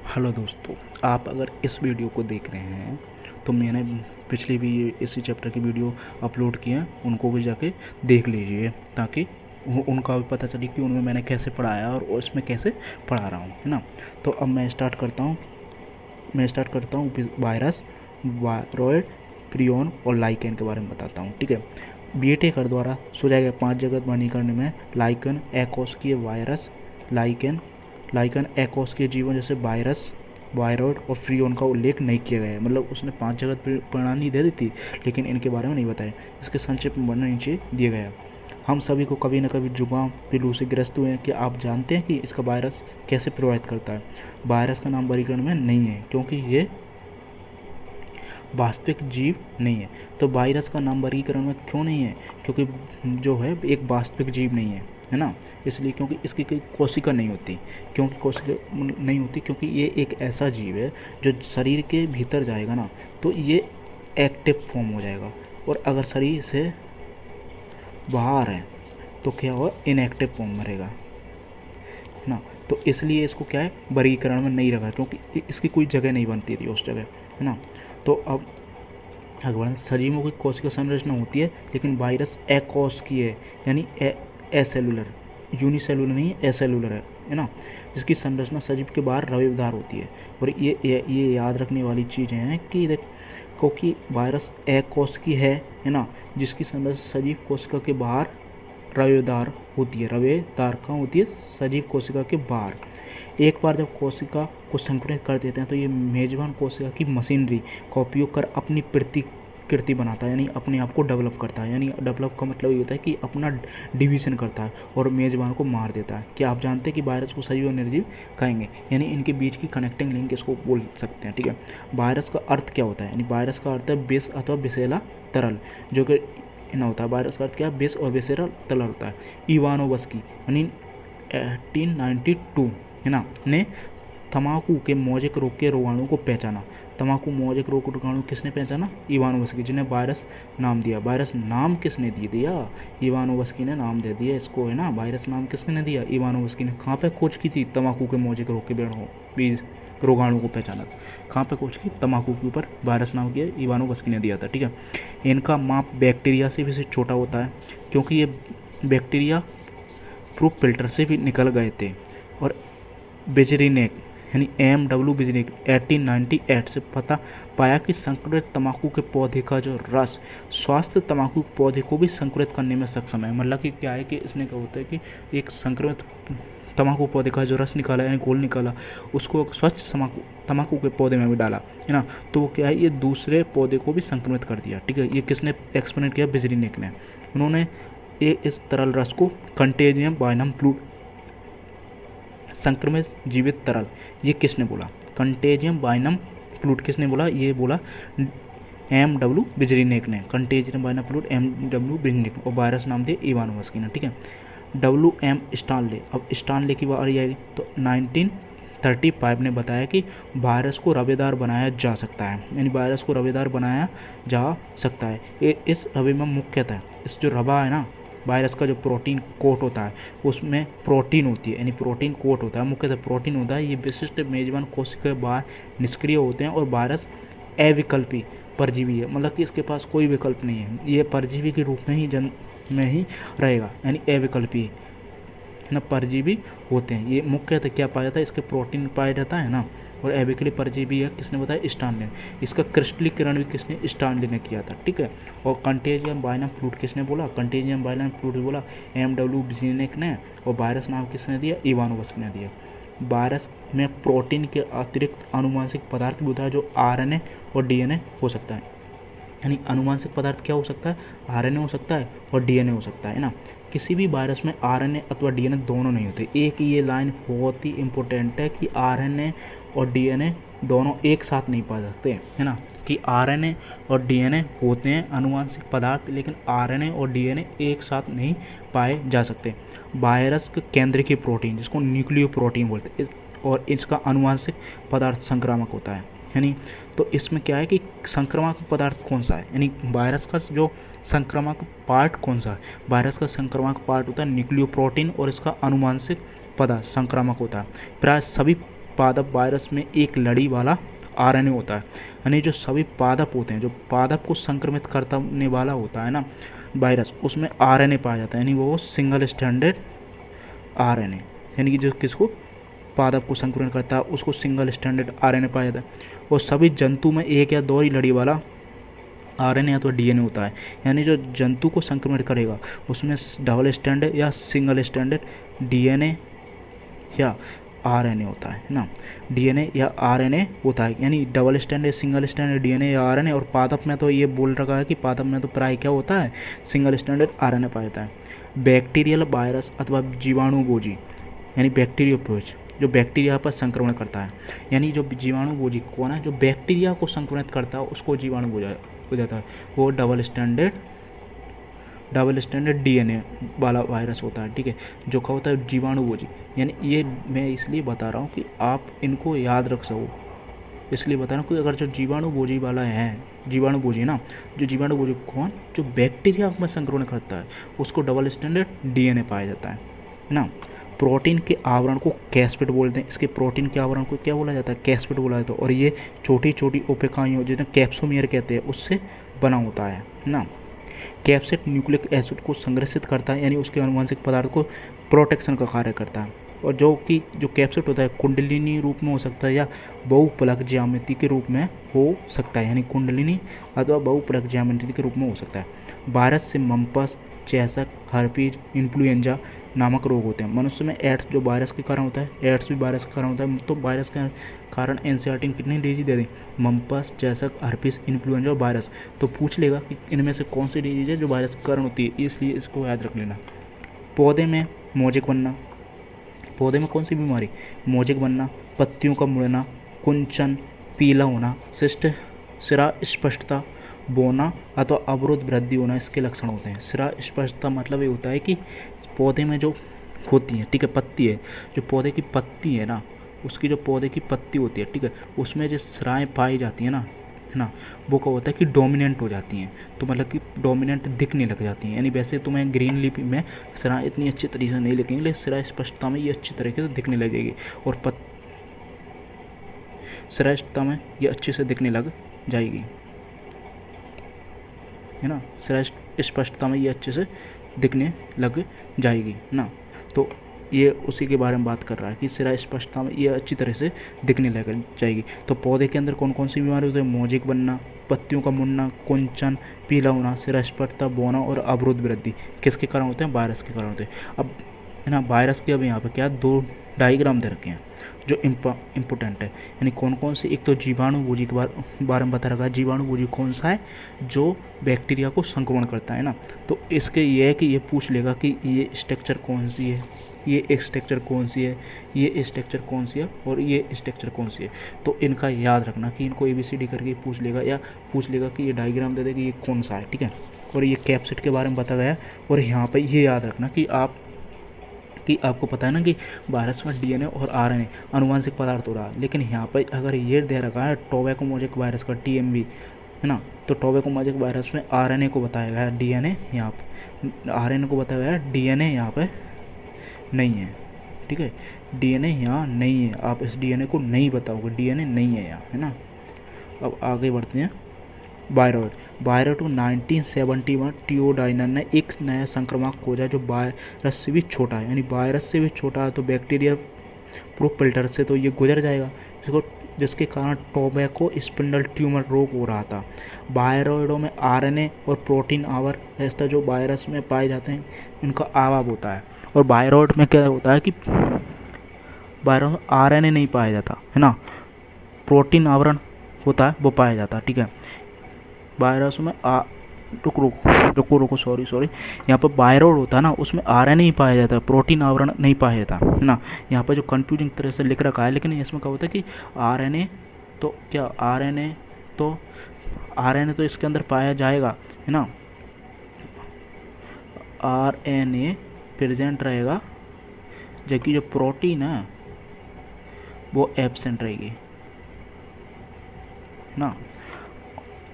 Hello दोस्तों, आप अगर इस वीडियो को देख रहे हैं तो मैंने पिछली भी इसी चैप्टर की वीडियो अपलोड की है, उनको भी जाके देख लीजिए ताकि उनका भी पता चले कि उनमें मैंने कैसे पढ़ाया और इसमें कैसे पढ़ा रहा हूँ, है ना। तो अब मैं स्टार्ट करता हूँ वायरस, वायरॉइड, प्रियन और लाइकेन के बारे में बताता हूँ। ठीक है, बीएटेकर द्वारा सोचा गया 5 जगत वर्गीकरण में लाइकन, एकॉस्कीय वायरस, लाइकेन लाइकन एकॉस्कीय जीवन जैसे वायरस, वायरॉइड और फ्रियोन का उल्लेख नहीं किया गया है। मतलब उसने 5 जगत प्रणाली दे दी थी लेकिन इनके बारे में नहीं बताया। इसके संक्षिप्त में वर्णन नीचे दिया गया। हम सभी को कभी न कभी जुकाम, फ्लू से ग्रस्त हुए हैं। कि आप जानते हैं कि इसका वायरस कैसे प्रभावित करता है? वायरस का नाम वर्गीकरण में नहीं है क्योंकि ये वास्तविक जीव नहीं है। तो वायरस का नाम वर्गीकरण में क्यों नहीं है? क्योंकि जो है एक वास्तविक जीव नहीं है ना। इसलिए क्योंकि इसकी कोई कोशिका नहीं होती। क्योंकि कोशिका नहीं होती क्योंकि ये एक ऐसा जीव है जो शरीर के भीतर जाएगा ना तो ये एक्टिव फॉर्म हो जाएगा, और अगर शरीर से बाहर है तो क्या होगा? इनएक्टिव फॉर्म में रहेगा, है ना। तो इसलिए इसको क्या है, वर्गीकरण में नहीं रखा क्योंकि इसकी कोई जगह नहीं बनती थी उस जगह, है ना। तो अब अगला, सजीवों की कोशिका संरचना होती है लेकिन वायरस एकॉस्कीय है, यानी एसेलुलर, यूनिसेलुलर नहीं है, एसेलुलर है ना। जिसकी संरचना सजीव के बाहर रवेदार होती है। और ये याद रखने वाली चीज़ें हैं कि क्योंकि वायरस एकॉस्की है ना, जिसकी संरचना सजीव कोशिका के बाहर रवेदार होती है। रवेदार कहाँ होती है? सजीव कोशिका के बाहर। एक बार जब कोशिका को संकुचित कर देते हैं तो ये मेजबान कोशिका की मशीनरी का उपयोग कर अपनी प्रतिकृति बनाता है, यानी अपने आप को डेवलप करता है। यानी डेवलप का मतलब ये होता है कि अपना डिवीजन करता है और मेजबान को मार देता है। क्या आप जानते हैं कि वायरस को सजीव और निर्जीव कहेंगे? यानी इनके बीच की कनेक्टिंग लिंक इसको बोल सकते हैं। ठीक है, वायरस का अर्थ क्या होता है? यानी वायरस का अर्थ है विष अथवा विषैला तरल, जो कि ना होता है। वायरस का अर्थ क्या है? विष और विषैला तरल होता है। इवानोवस्की यानी 1892, है ना, ने तंबाकू के मौजिक रोग के रोगाणु को पहचाना। तंबाकू मौजिक रोग के रोगाणु किसने पहचाना? इवानोवस्की, जिन्हें वायरस नाम दिया। वायरस नाम किसने दे दिया? इवानोवस्की ने नाम दे दिया इसको, है ना। वायरस नाम किसने दिया? इवानोवस्की ने। कहाँ पे खोज की थी? तंबाकू के मौजिक रोग के बीज रोगाणु को पहचाना। कहाँ पे खोज की? तंबाकू के ऊपर वायरस नाम किया इवानोवस्की ने दिया था। ठीक है, इनका माप बैक्टीरिया से भी छोटा होता है क्योंकि ये बैक्टीरिया प्रूफ फिल्टर से भी निकल गए थे। और बेजरीनेक यानी MW बेजरीनेक 1898 से पता पाया कि संकुलित तंबाकू के पौधे का जो रस स्वास्थ्य तंबाकू पौधे को भी संकुलित करने में सक्षम है। मतलब कि क्या है कि इसने क्या होता है कि एक संक्रमित तंबाकू पौधे का जो रस निकाला यानी घोल निकाला, उसको स्वच्छ तंबाकू के पौधे में भी डाला, है ना। तो क्या है, ये दूसरे पौधे को भी संक्रमित कर दिया। ठीक है, ये किसने एक्सपेरिमेंट किया? बेजरीनेक ने। उन्होंने इस तरल रस को कंटेजियम बाइनम फ्लूइड, संक्रमित जीवित तरल, ये किसने बोला? कंटेजियम बाइनम फ्लूइड किसने बोला? ये बोला MW बेजरीनेक ने। कंटेजियम बाइनम फ्लूइड MW बेजरीनेक, और वायरस नाम दिया इवानोवस्की ने। ठीक है, WM स्टानले। अब स्टानले की बारी आई तो 1935 ने बताया कि वायरस को रवेदार बनाया जा सकता है, यानी वायरस को रवेदार बनाया जा सकता है। इस रवे में मुख्यतः इस जो रवा है ना, वायरस का जो प्रोटीन कोट होता है उसमें प्रोटीन होती है, यानी प्रोटीन कोट होता है, मुख्यतः प्रोटीन होता है। ये विशिष्ट मेजबान कोशिका के बाहर निष्क्रिय होते हैं और वायरस अविकल्पी परजीवी है। मतलब कि इसके पास कोई विकल्प नहीं है, ये परजीवी के रूप में ही में ही रहेगा, यानी अविकल्पी है ना, परजीवी होते हैं। ये मुख्यतः क्या पाया जाता है? इसके प्रोटीन पाया जाता है ना, और एविकली परजीवी है। किसने बताया? स्टानले। इसका क्रिस्टलीकरण भी किसने? स्टानले ने किया था। ठीक है, और कंटेजियम बाइनम फ्लूइड किसने बोला? कंटेजियम बाइनम फ्लूइड बोला MW बेजरीनेक ने, और वायरस नाम किसने दिया? इवानोवस्की ने दिया। वायरस में प्रोटीन के अतिरिक्त आनुवंशिक पदार्थ भी होता है जो RNA और DNA हो सकता है। यानी आनुवंशिक पदार्थ क्या हो सकता है? RNA हो सकता है और DNA हो सकता है ना। किसी भी वायरस में RNA अथवा DNA दोनों नहीं होते। एक ये लाइन बहुत ही इंपॉर्टेंट है कि RNA और DNA दोनों एक साथ नहीं पा सकते, है ना। कि RNA और DNA होते हैं आनुवंशिक पदार्थ, लेकिन RNA और DNA एक साथ नहीं पाए जा सकते। वायरस के केंद्र की प्रोटीन जिसको न्यूक्लियो प्रोटीन बोलते हैं, और इसका आनुवंशिक पदार्थ संक्रामक होता है, यानी। तो इसमें क्या है कि संक्रामक पदार्थ कौन सा है, यानी वायरस का जो संक्रामक पार्ट कौन सा है? वायरस का संक्रामक पार्ट होता है न्यूक्लियो प्रोटीन, और इसका आनुवंशिक पदार्थ संक्रामक होता है। प्राय सभी पादप वायरस में एक लड़ी वाला आरएनए होता है। यानी जो सभी पादप होते हैं, जो पादप को संक्रमित करने वाला होता है ना वायरस, उसमें आरएनए पाया जाता है, यानी वो सिंगल स्टैंडर्ड आरएनए, यानी कि जो किसको पादप को संक्रमण करता है उसको सिंगल स्टैंडर्ड आरएनए पाया जाता है। और सभी जंतु में एक या दो ही लड़ी वाला आरएनए अथवा डीएनए होता है। यानी जो जंतु को संक्रमण करेगा उसमें डबल स्टैंडर्ड या सिंगल स्टैंडर्ड डीएनए या आरएनए होता है ना, डीएनए या आरएनए होता है। यानी double standard, single standard DNA या आरएनए। और पादप में तो ये बोल रखा है कि पादप में तो प्राय क्या होता है, सिंगल स्टैंडर्ड आरएनए पाया जाता है। बैक्टीरियल वायरस अथवा जीवाणुभोजी, यानी बैक्टीरियोफेज, जो बैक्टीरिया पर संक्रमण करता है, यानी जो जीवाणुभोजी कौन है, जो बैक्टीरिया को संक्रमित करता है उसको जीवाणुभोजी हो जाता है। वो डबल स्टैंडर्ड डीएनए वाला वायरस होता है, ठीक है, जो क्या होता है जीवाणुभोजी। यानी ये मैं इसलिए बता रहा हूँ कि आप इनको याद रख सको, इसलिए बता रहा हूँ कि अगर जो जीवाणुभोजी वाला है, जीवाणुभोजी ना, जो जीवाणुभोजी कौन, जो बैक्टीरिया में संक्रमण करता है उसको डबल स्टैंडर्ड डीएनए पाया जाता है ना। प्रोटीन के आवरण को कैस्पिड बोलते हैं। इसके प्रोटीन के आवरण को क्या बोला जाता है, कैस्पिड बोला जाता है। और ये छोटी छोटी उपेक्षाएं जिन्हें कैप्सोमियर कहते हैं उससे बना होता है ना। कैप्सिड न्यूक्लिक एसिड को संग्रहित करता है, यानी उसके आनुवंशिक पदार्थ को प्रोटेक्शन का कार्य करता है। और जो कैप्सिड होता है कुंडलिनी रूप में हो सकता है या बहुपलक ज्यामिति के रूप में हो सकता है, यानी कुंडलिनी अथवा बहुपलक ज्यामिति के रूप में हो सकता है। वायरस से मम्पस, चेचक, हर्पीज, इन्फ्लुएंजा नामक रोग होते हैं। मनुष्य में एड्स जो वायरस के कारण होता है, एड्स भी वायरस के कारण होता है। तो वायरस के कारण एनसीईआरटी में कितनी डिजीज दे दी, मम्पस, चेचक, हर्पीज, इन्फ्लुएंजा और वायरस। तो पूछ लेगा कि इनमें से कौन सी डिजीज है जो वायरस के कारण होती है, इसलिए इसको याद रख लेना। पौधे में मोजेक बनना, पौधे में कौन सी बीमारी, मोजेक बनना, पत्तियों का मुड़ना, कुंचन, पीला होना, शिष्ट सिरा स्पष्टता, बोना अथवा अवरोध वृद्धि होना इसके लक्षण होते हैं। सिरा स्पष्टता मतलब ये होता है कि पौधे में जो होती है, ठीक है, पत्ती है, जो पौधे की पत्ती है ना, उसकी जो पौधे की पत्ती होती है, ठीक है, उसमें जो सिराएँ पाई जाती है ना, वो क्या होता है कि डोमिनेंट हो जाती हैं। तो मतलब कि डोमिनेंट दिखने लग जाती हैं। यानी वैसे तुम्हें ग्रीन लीफ में सिराएँ इतनी अच्छी तरीके से नहीं लिखेंगे, लेकिन सिरा स्पष्टता में ये अच्छी तरीके से दिखने लगेगी। और सिरा स्पष्टता में ये अच्छे से दिखने लग जाएगी, है ना। सिरा स्पष्टता में ये अच्छे से दिखने लग जाएगी ना। तो ये उसी के बारे में बात कर रहा है कि सिरा स्पष्टता में ये अच्छी तरह से दिखने लग जाएगी। तो पौधे के अंदर कौन कौन सी बीमारी होती है, मोजेक बनना, पत्तियों का मुड़ना, कुंचन, पीला होना, सिरा स्पष्टता, बोना और अवरोध वृद्धि किसके कारण होते हैं, वायरस के कारण होते हैं। अब है ना, वायरस के अब यहाँ पे क्या 2 डायग्राम दे रखे हैं जो इम्पोर्टेंट है। यानी कौन कौन से, एक तो जीवाणुभोजी के बारे में बता रखा है। जीवाणुभोजी कौन सा है, जो बैक्टीरिया को संक्रमण करता है ना। तो इसके ये है कि ये पूछ लेगा कि ये स्ट्रक्चर कौन सी है, ये स्ट्रक्चर कौन सी है, ये स्ट्रक्चर कौन सी है और ये स्ट्रक्चर कौन सी है। तो इनका याद रखना कि इनको ABCD करके पूछ लेगा, या पूछ लेगा कि ये डायग्राम दे दे कि ये कौन सा है, ठीक है। और ये कैप्सिड के बारे में बताया गया। और यहाँ पर ये याद रखना कि आपको पता है ना कि वायरस में डीएनए और आरएनए आनुवंशिक पदार्थ हो रहा है, लेकिन यहाँ पर अगर ये दे रखा है टोबैको मोजेक वायरस का TMV, है ना, तो टोबैको मोजेक वायरस में आरएनए को बताया गया है, डीएनए यहाँ पर आरएनए को बताया गया है, डीएनए यहाँ पे नहीं है, ठीक है, डीएनए यहाँ नहीं है। आप इस डीएनए को नहीं बताओगे, डीएनए नहीं है यहाँ, है ना। अब आगे बढ़ते हैं। वायरॉइड को 1971 टियोडाइनर ने एक नया संक्रमण खोजा जो वायरस से भी छोटा है। यानी वायरस से भी छोटा है, तो बैक्टीरिया प्रूफ फिल्टर से तो ये गुजर जाएगा, जिसके कारण टोबैको स्पिंडल ट्यूमर रोग हो रहा था। वायरॉइडों में आरएनए और प्रोटीन आवर ऐसा जो वायरस में पाए जाते हैं इनका अभाव होता है। और वायरॉइड में क्या होता है कि वायरस में आरएनए नहीं पाया जाता, है ना, प्रोटीन आवरण होता है वो पाया जाता है, ठीक है। वायरस में रुको सॉरी यहाँ पर वायरॉइड होता है ना, उसमें आरएनए नहीं पाया जाता, प्रोटीन आवरण नहीं पाया जाता, है ना। यहाँ पर जो कंफ्यूजिंग तरह से लिख रखा है, लेकिन इसमें क्या होता है कि आरएनए तो क्या आरएनए तो इसके अंदर पाया जाएगा, है ना, आरएनए प्रेजेंट रहेगा, जबकि जो प्रोटीन है वो एब्सेंट रहेगी, है ना,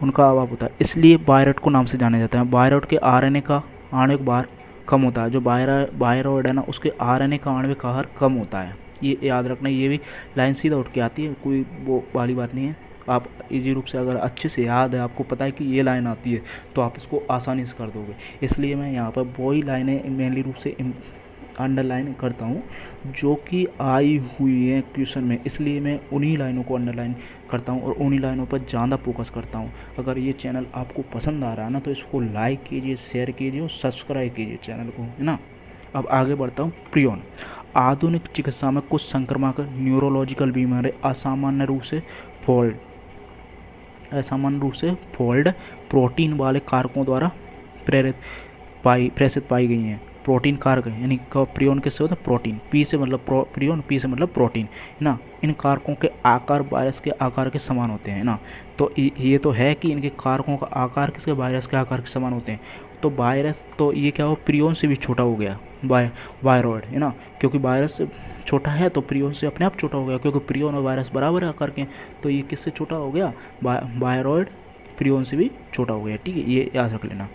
उनका अभाव होता है। इसलिए वायरॉइड को नाम से जाना जाता है। वायरॉइड के आरएनए का आणविक भार कम होता है। जो वायरॉइड है ना, उसके आरएनए का आणविक भार कम होता है, ये याद रखना, ये भी लाइन सीधा उठ के आती है, कोई वो वाली बात नहीं है। आप इजी रूप से अगर अच्छे से याद है, आपको पता है कि ये लाइन आती है, तो आप इसको आसानी से कर दोगे। इसलिए मैं यहाँ पर वही लाइनें मेनली रूप से अंडरलाइन करता हूँ जो कि आई हुई है क्वेश्चन में, इसलिए मैं उन्हीं लाइनों को अंडरलाइन करता हूँ और उन्हीं लाइनों पर ज़्यादा फोकस करता हूँ। अगर ये चैनल आपको पसंद आ रहा है ना, तो इसको लाइक कीजिए, शेयर कीजिए और सब्सक्राइब कीजिए चैनल को, है ना। अब आगे बढ़ता हूँ। प्रियोन। आधुनिक चिकित्सा में कुछ संक्रामक न्यूरोलॉजिकल बीमारी असामान्य रूप से फोल्ड प्रोटीन वाले कारकों द्वारा प्रेषित पाई गई हैं। प्रोटीन कारक यानी प्रियोन किससे होता है? प्रोटीन। पी से मतलब प्रियोन, पी से मतलब प्रोटीन, है ना। इन कारकों के आकार वायरस के आकार के समान होते हैं ना। तो ये तो है कि इनके कारकों का आकार किसके वायरस के आकार के समान होते हैं। तो वायरस तो ये क्या हो, प्रियोन से भी छोटा हो गया वायरॉइड, है ना। क्योंकि वायरस छोटा है तो प्रियोन से अपने आप छोटा हो गया, क्योंकि प्रियोन और वायरस बराबर आकार के हैं। तो ये किससे छोटा हो गया? वायरॉइड प्रियोन से भी छोटा हो गया, ठीक है, ये याद रख लेना।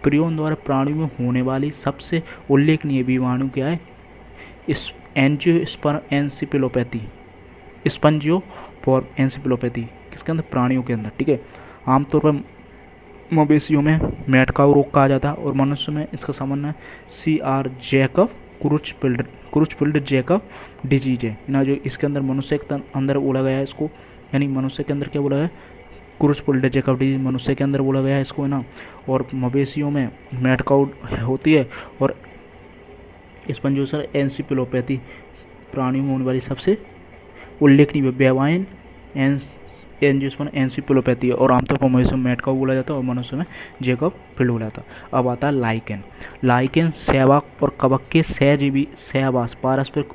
प्रियोन द्वारा प्राणियों में होने वाली सबसे उल्लेखनीय बीमाणु क्या है? एंजियोस्पर्म एंसिपिलोपैथी, स्पंजियोफॉर्म एंसिपिलोपैथी, किसके अंदर? प्राणियों के अंदर, ठीक है। आमतौर पर मवेशियों में मैटकाउ रोग कहा जाता है और मनुष्य में इसका सामान्य CR जैकब क्रुचफील्ड जैकब डिजीज है ना। जो इसके अंदर मनुष्य के अंदर बोला गया है इसको, यानी मनुष्य के अंदर क्या बोला है? क्रुचफील्ड जैकब डिजीज मनुष्य के अंदर बोला गया है इसको, है ना। और मवेशियों में मैटकाउ होती है और स्पंजियोसर एंसिपिलोपैथी प्राणियों में होने वाली सबसे उल्लेखनीय बेवाइन एंजियोस्पर्म एंसिपिलोपैथी है। और आमतौर पर मवेशियों में मैटकाउ बोला जाता है और मनुष्य में जैकब फील्ड बोला जाता है। अब आता है लाइकेन सहवाग और कवक के सहजीवी सहवास पारस्परिक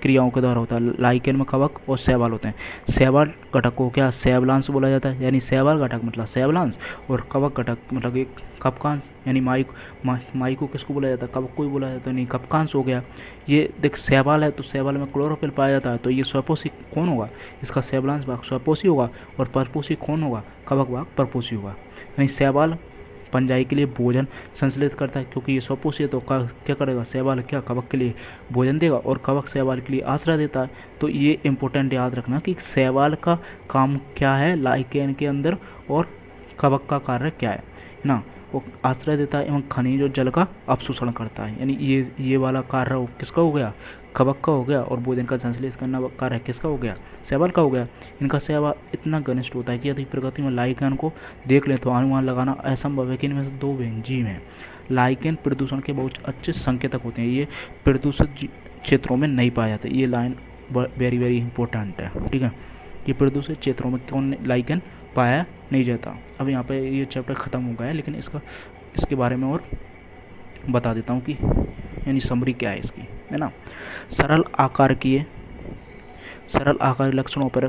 क्रियाओं के द्वारा होता है। लाइकेन में कवक और शैवाल होते हैं। शैवाल घटक को क्या शैवलांश बोला जाता है, यानी शैवाल घटक मतलब शैवलांश, और कवक घटक मतलब एक कवकांश, यानी माई को किसको बोला जाता है? कवक को ही बोला जाता है, नहीं कवकांश हो गया। ये देख शैवाल है तो शैवाल में क्लोरोफिल पाया जाता है, तो ये स्वपोषी कौन होगा? इसका शैवलांश भाग स्वपोषी होगा और परपोषी कौन होगा? कवक भाग परपोषी होगा। यानी शैवाल पंजाई के लिए भोजन संश्लेषित करता है, क्योंकि ये स्वपोषी है तो क्या करेगा? शैवाल क्या कवक के लिए भोजन देगा और कवक शैवाल के लिए आश्रय देता है। तो ये इंपॉर्टेंट याद रखना कि शैवाल का काम क्या है लाइकेन के अंदर और कवक का कार्य क्या है ना। वो आश्रय देता है एवं खनिज और जल का अपशोषण करता है, यानी ये वाला कार्य किसका हो गया? कवक का हो गया। और भोजन का संश्लेषण करना कार्य किसका हो गया? शैवाल का हो गया। इनका सेवा इतना घनिष्ठ होता है कि यदि प्रकृति में लाइकेन को देख लें तो अनुमान लगाना असंभव है कि इनमें से दो जीव हैं। लाइकेन प्रदूषण के बहुत अच्छे संकेतक होते हैं, ये प्रदूषित क्षेत्रों में नहीं पाया जाता। ये लाइन वेरी वेरी इंपॉर्टेंट है, ठीक है। ये प्रदूषित क्षेत्रों में कौन लाइकेन पाया नहीं जाता। अब यहाँ पे ये चैप्टर ख़त्म हो गया है, लेकिन इसके बारे में और बता देता हूँ कि यानी समरी क्या है इसकी, है ना। सरल आकार लक्षणों पर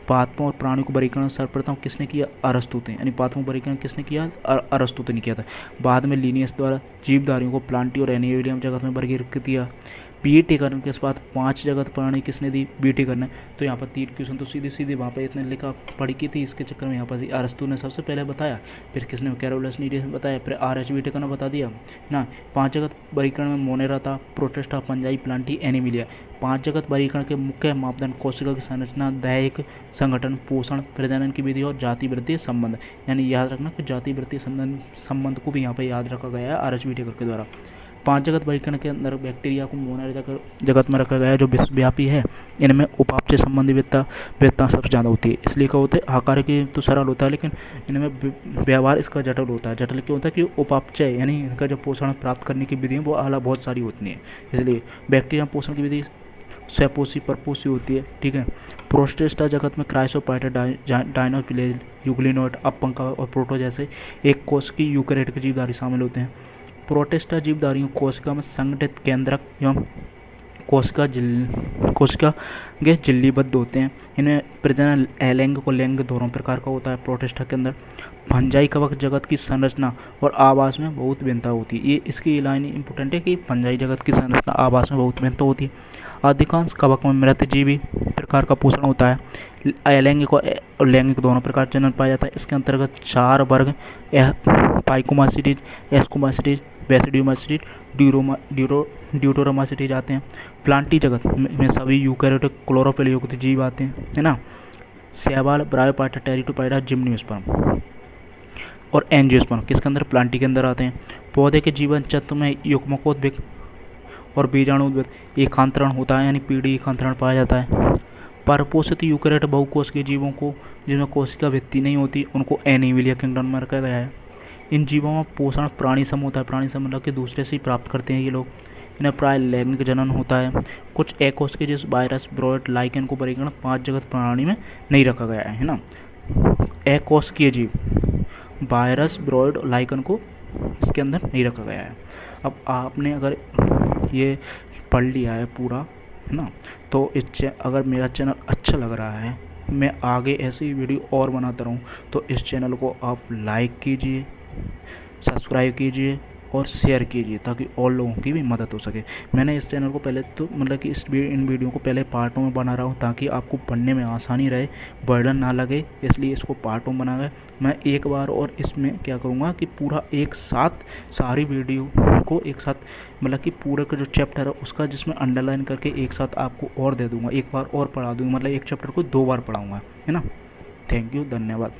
पादपों और प्राणियों को वर्गीकरण सर्वप्रथम किसने किया? अरस्तु ने। यानी पादपों वर्गीकरण किसने किया? अरस्तु ने किया था। बाद में लिनियस द्वारा जीवधारियों को प्लांटी और एनिवेरियम जगत में वर्गीकृत किया। बीटीकरण के बाद 5 जगत प्राणी किसने दी? बीटीकरण। तो यहाँ पर 3 क्वेश्चन तो सीधे वहाँ पर इतने लिखा पढ़ी की थी, इसके चक्कर में यहाँ पर अरस्तु ने सबसे पहले बताया, फिर किसने? कैरोलस नीडियस ने बताया, फिर RH बीटीकरण बता दिया ना। 5 जगत वर्गीकरण में मोनेरा था, प्रोटिस्टा, पंजाई, प्लांटी, एनिमिलिया। 5 जगत वर्गीकरण के मुख्य मापदंड कोशिका की संरचना, दैहिक संगठन, पोषण, प्रजनन की विधि और जाति वृद्धि संबंध। यानी याद रखना कि जाति वृद्धि संबंध को भी यहाँ पर याद रखा गया है RH बीटीकरण के द्वारा। 5 जगत वर्गीकरण के अंदर बैक्टीरिया को मोनेरा जगत में रखा गया है जो विश्वव्यापी है। इनमें उपापचय संबंधी विविधता सबसे ज़्यादा होती है, इसलिए क्या होता है? आकार की तो सरल होता है लेकिन इनमें व्यवहार इसका जटिल होता है। जटिल क्यों होता है? कि उपापचय यानी इनका जो पोषण प्राप्त करने की विधि है वो अलग बहुत सारी होती है, इसलिए बैक्टीरिया पोषण की विधि स्वपोषी परपोषी होती है, ठीक है। प्रोटिस्टा जगत में क्राइसोपाइटा, डायनोफिलेज, यूग्लिनोइड, अपंका और प्रोटो जैसे एक कोश की यूकेरियोटिक जीवधारी शामिल होते हैं। प्रोटिस्टा जीवधारियों कोशिका में संगठित केंद्रक एवं कोशिका के झिल्लीबद्ध होते हैं। इनमें प्रजनन अलिंग को लिंग दोनों प्रकार का होता है। प्रोटिस्टा के अंदर फंजाई कवक जगत की संरचना और आवास में बहुत भिन्नता होती है। ये इसकी लाइन इंपॉर्टेंट है कि फंजाई जगत की संरचना आवास में बहुत भिन्नता होती है। अधिकांश कवक में मृतजीवी प्रकार का पोषण होता है। अलैंगिक और लैंगिक दोनों प्रकार जनन पाया जाता है। इसके अंतर्गत 4 वर्ग पाइकोमासिटीज, एस्कोमासिटीज, बेसिडियोमाइसीट, ड्यूटोरोमाइसीट आते हैं। प्लांटी जगत में सभी यूकैरियोटिक क्लोरोफिल युक्त जीव आते हैं, है ना। शैवाल, ब्रायोपाइटा, टेरिडोपाइटा, जिम्नोस्पर्म और एंजियोस्पर्म किसके अंदर, प्लांटी के अंदर आते हैं। पौधे के जीवन चक्र में युग्मकोद्भिद और बीजाणुद्भिद एकांतरण होता है, यानी पीढ़ी एकांतरण पाया जाता है। परपोषित यूकैरियोट बहुकोष के जीवों को जिनमें कोशिका भित्ति नहीं होती उनको एनीमिलिया किंगडम में रखा गया है। इन जीवों में पोषण प्राणी सम होता है, प्राणी सम मतलब कि दूसरे से ही प्राप्त करते हैं ये लोग। इन्हें प्राय लैंगिक जनन होता है। कुछ एकोष के जिस वायरस, ब्रोड, लाइकेन को वर्गीकरण 5 जगत प्रणाली में नहीं रखा गया है ना। एकोष के जीव, वायरस, ब्रोड, लाइकेन को इसके अंदर नहीं रखा गया है। अब आपने अगर ये पढ़ लिया है पूरा, है ना, तो अगर मेरा चैनल अच्छा लग रहा है, मैं आगे ऐसी वीडियो और बनाता रहूँ, तो इस चैनल को आप लाइक कीजिए, सब्सक्राइब कीजिए और शेयर कीजिए ताकि और लोगों की भी मदद हो सके। मैंने इस चैनल को पहले तो मतलब कि इन वीडियो को पहले पार्टों में बना रहा हूँ ताकि आपको पढ़ने में आसानी रहे, बर्डन ना लगे, इसलिए इसको पार्टों में बना गया। मैं एक बार और इसमें क्या करूँगा कि पूरा एक साथ सारी वीडियो को एक साथ मतलब कि पूरे का जो चैप्टर है उसका जिसमें अंडरलाइन करके एक साथ आपको और दे दूँगा, एक बार और पढ़ा दूँगा, मतलब एक चैप्टर को 2 बार पढ़ाऊँगा, है ना। थैंक यू, धन्यवाद।